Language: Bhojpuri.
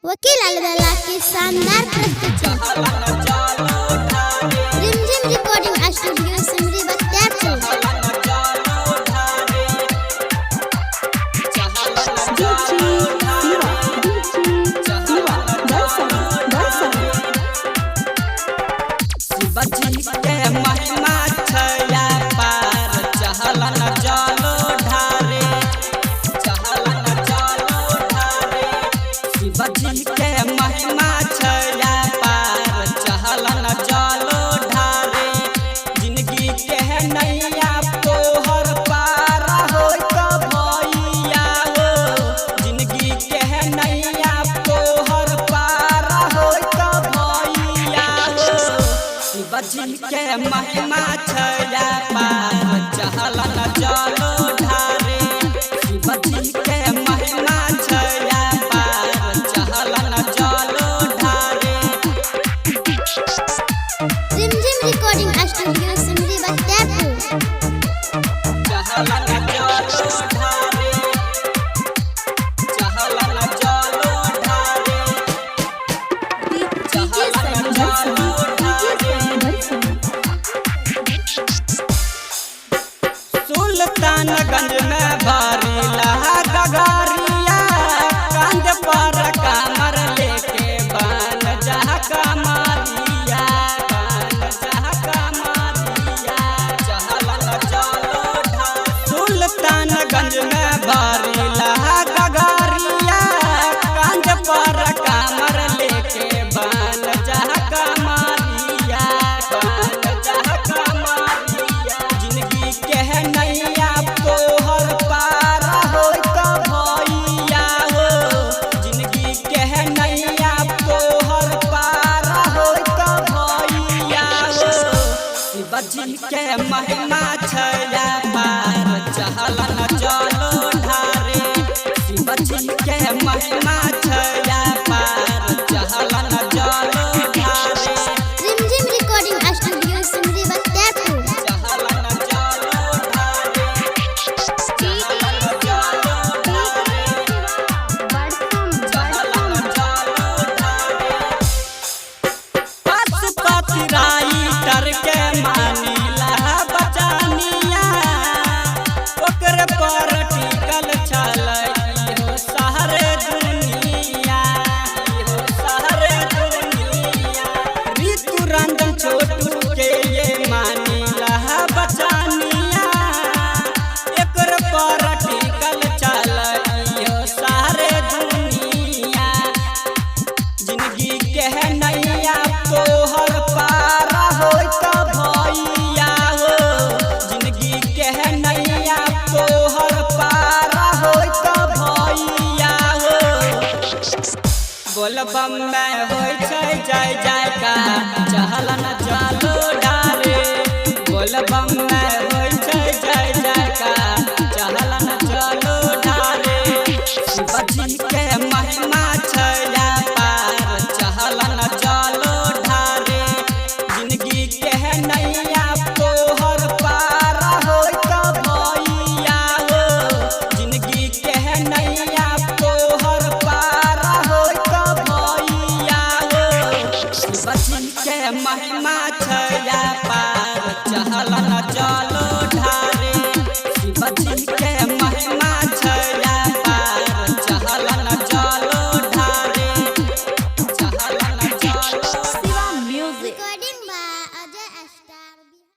वकील अलबेला की शानदार प्रस्तुति। रिमझिम रिकॉर्डिंग स्टूडियो सिमरी बख्तियारपुर। के महिमा छया पार चहलन चलो ढारे। शिव जी के महिमा छया पार चहलन चलो ढारे। रिमझिम रिकॉर्डिंग स्टूडियो सिमरी बख्तियारपुर। चहलन चलो ढारे, चहलन चलो ढारे, चहलन चलो सुल्तानगंज में भारी लहा गगारिया, कंध पर कमर लेके बन जहा कमारिया, बन जहा कमारिया। चहलन चलो ढारे। सुल्तानगंज में भारी लहा गगारिया, कंध पर कमर लेके बन जहा कमारिया, बन जहा कमारिया। जिंदगी के नैया तोहर पार हो तो भैया हो, जिंदगी के नैया तोहर पार हो तो भैया हो। शिव जी के महिमा छया पार चहलन चलो ढारे। शिव जी के महिमा छया पार चहलन चलो ढारे। रिमझिम रिकॉर्डिंग स्टूडियो सिमरी बख्तियारपुर। चहलन चलो ढारे, चहलन चलो ढारे, चहलन चलो ढारे। पशुपति राइटर के मानिला बचानिया, ओकर पर टिकल छल इहो सारे दुनिया, इहो सारे दुनिया। ऋतु रंजन छोटू के ये मानिला बचानिया, एकर पर टिकल छल इहो सारे दुनिया। जिंदगी के नैया तोहर पार हो तो भैया हो, जिंदगी के नैया तोहर पार हो तो भैया हो। बोलबम में होय छै जय जयकार चहलन चलो ढारे। बोलबम में होय छै जय जयकार चहलन चलो ढारे। शिव जी के महिमा छया पार चहलन चलो ढारे। जिंदगी के नैया तोहर पार हो तो भैया हो, जिंदगी के नैया तोहर पार हो तो भैया हो। शिव जी के महिमा छया